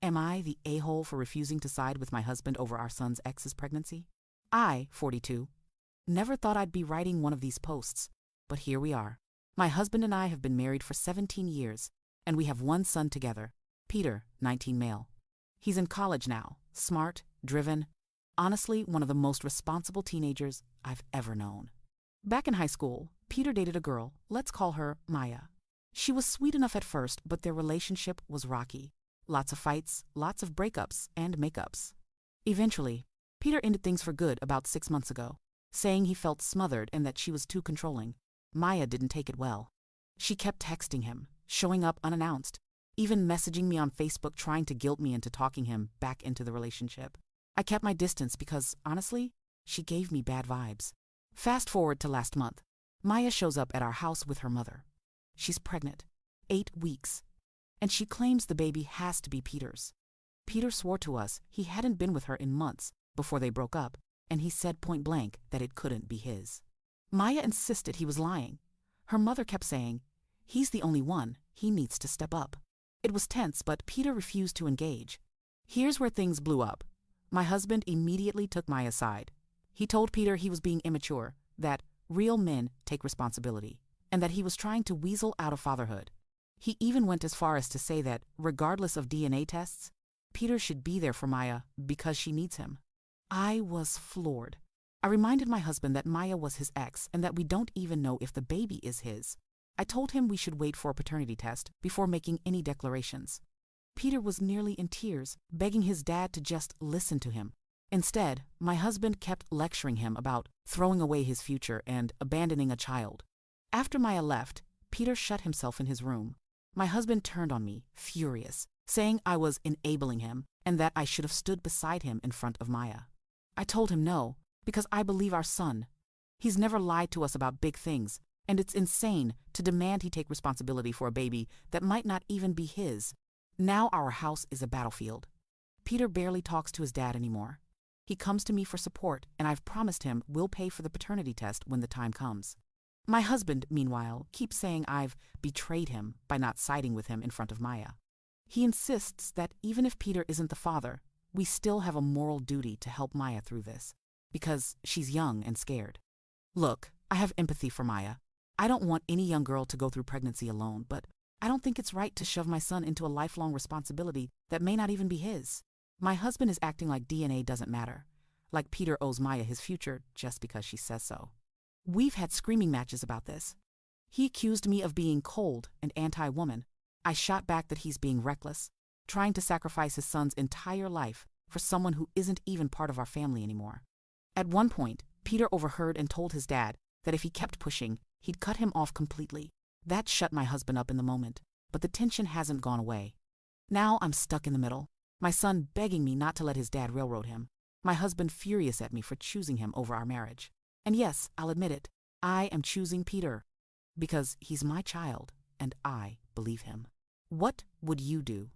Am I the a-hole for refusing to side with my husband over our son's ex's pregnancy? I, 42, never thought I'd be writing one of these posts, but here we are. My husband and I have been married for 17 years, and we have one son together, Peter, 19 male. He's in college now, smart, driven, honestly one of the most responsible teenagers I've ever known. Back in high school, Peter dated a girl, let's call her Maya. She was sweet enough at first, but their relationship was rocky. Lots of fights, lots of breakups and makeups. Eventually, Peter ended things for good about 6 months ago, saying he felt smothered and that she was too controlling. Maya didn't take it well. She kept texting him, showing up unannounced, even messaging me on Facebook trying to guilt me into talking him back into the relationship. I kept my distance because, honestly, she gave me bad vibes. Fast forward to last month. Maya shows up at our house with her mother. She's pregnant, 8 weeks, and she claims the baby has to be Peter's. Peter swore to us he hadn't been with her in months before they broke up, and he said point blank that it couldn't be his. Maya insisted he was lying. Her mother kept saying, "He's the only one, he needs to step up." It was tense, but Peter refused to engage. Here's where things blew up. My husband immediately took Maya's side. He told Peter he was being immature, that real men take responsibility, and that he was trying to weasel out of fatherhood. He even went as far as to say that, regardless of DNA tests, Peter should be there for Maya because she needs him. I was floored. I reminded my husband that Maya was his ex and that we don't even know if the baby is his. I told him we should wait for a paternity test before making any declarations. Peter was nearly in tears, begging his dad to just listen to him. Instead, my husband kept lecturing him about throwing away his future and abandoning a child. After Maya left, Peter shut himself in his room. My husband turned on me, furious, saying I was enabling him and that I should have stood beside him in front of Maya. I told him no, because I believe our son. He's never lied to us about big things, and it's insane to demand he take responsibility for a baby that might not even be his. Now our house is a battlefield. Peter barely talks to his dad anymore. He comes to me for support, and I've promised him we'll pay for the paternity test when the time comes. My husband, meanwhile, keeps saying I've betrayed him by not siding with him in front of Maya. He insists that even if Peter isn't the father, we still have a moral duty to help Maya through this, because she's young and scared. Look, I have empathy for Maya. I don't want any young girl to go through pregnancy alone, but I don't think it's right to shove my son into a lifelong responsibility that may not even be his. My husband is acting like DNA doesn't matter, like Peter owes Maya his future just because she says so. We've had screaming matches about this. He accused me of being cold and anti-woman. I shot back that he's being reckless, trying to sacrifice his son's entire life for someone who isn't even part of our family anymore. At one point, Peter overheard and told his dad that if he kept pushing, he'd cut him off completely. That shut my husband up in the moment, but the tension hasn't gone away. Now I'm stuck in the middle. My son begging me not to let his dad railroad him. My husband furious at me for choosing him over our marriage. And yes, I'll admit it, I am choosing Peter because he's my child and I believe him. What would you do?